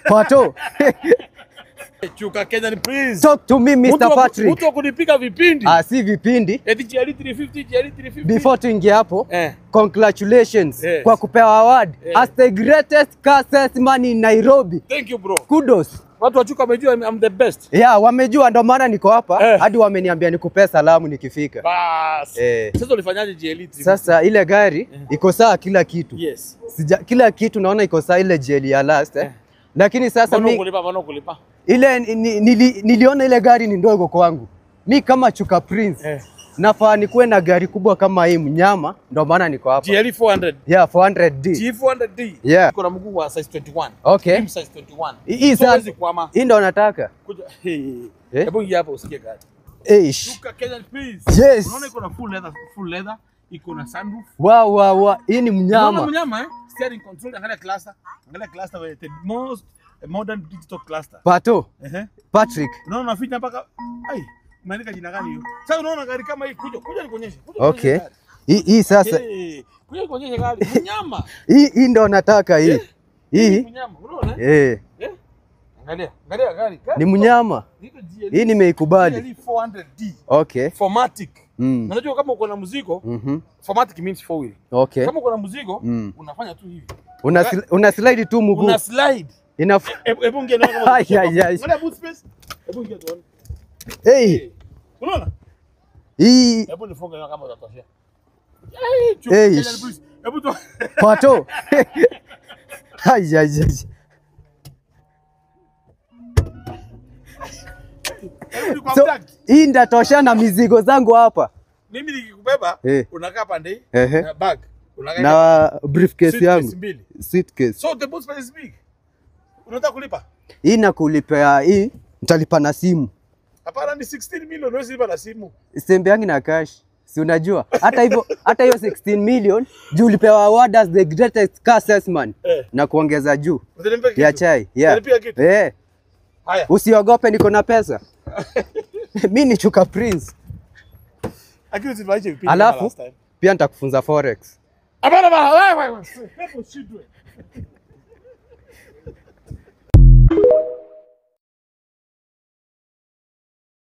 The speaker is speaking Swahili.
Pato. Chuka Kenyan please. Talk to me Mr. Patrick. Mtu kunipiga vipindi. Si vipindi. Eti GL 350, GL 350. Before tuingie hapo, congratulations kwa kupewa award as the greatest car salesman in Nairobi. Thank you bro. Kudos. Watu wa Chuka wamejua I'm the best. Yeah, wamejua ndo maana niko hapa hadi wameniambia nikupe salamu nikifika. Bas. Sasa ulifanyaje GL 350? Sasa ile gari iko sawa kila kitu. Yes. Kila kitu naona iko sawa ile GL ya last Lakini sasa kulipa. Ile niliona ile gari ni ndogo kwangu. Mi kama Chuka Prince nafaa nikuwe na gari kubwa kama hii mnyama, ndo maana niko hapa. GL 400. Yeah, 400D. GL 400D. Yeah. Iko na mguu wa size 21. Okay. Rim size 21. Hii sasa hii ndo nataka. Kuja. Hebu ingia hapa usikie gari. Chuka Kenyan please. Yes. Unaona iko na full leather, iko na sunroof. Wow. Hii ni mnyama. Unaona mnyama Steering control, angalia cluster. Angalia cluster with the most modern digital cluster. Pato. Patrick. Unaona nafinya mpaka umeandika jina gani hiyo? Sasa unaona gari kama hii kuja nikuonyeshe. Okay. Hii sasa. Kuja nikuonyeshe gari. Mnyama. Hii ndo nataka hii. Hii. Mnyama, unaona? Angalia gari. Ni mnyama. Hii nimeikubali. GL 400D. Okay. Formatic. Unajua kama uko na mzigo, formatic means four wheel. Okay. Kama uko na mzigo, unafanya tu hivi. Una slide tu mguu. Una slide. Hebu ingia na kama. Unaona boot space? Hebu ingia tuone. Unaona? Hii. Hebu nifunge na kama utatoshea. Hebu tu. Pato. So, hii ndatosha na mizigo zangu hapa. Mimi nikikubeba unakaa pande na bag. Na briefcase yangu. Suitcase. So the boot space is big. Unataka kulipa? Hii na kulipea hii nitalipa na simu. Hapana, ni 16 million wewe lipa na simu. Sembe yangu na cash. Si unajua? Hata hiyo 16 million juu ulipewa award as the greatest car salesman na kuongeza juu. Ya chai. Yeah. Haya. Usiogope niko na pesa. Mimi ni Chuka Prince. Alafu pia nitakufunza forex. Hapana wewe. Hebu shidwe.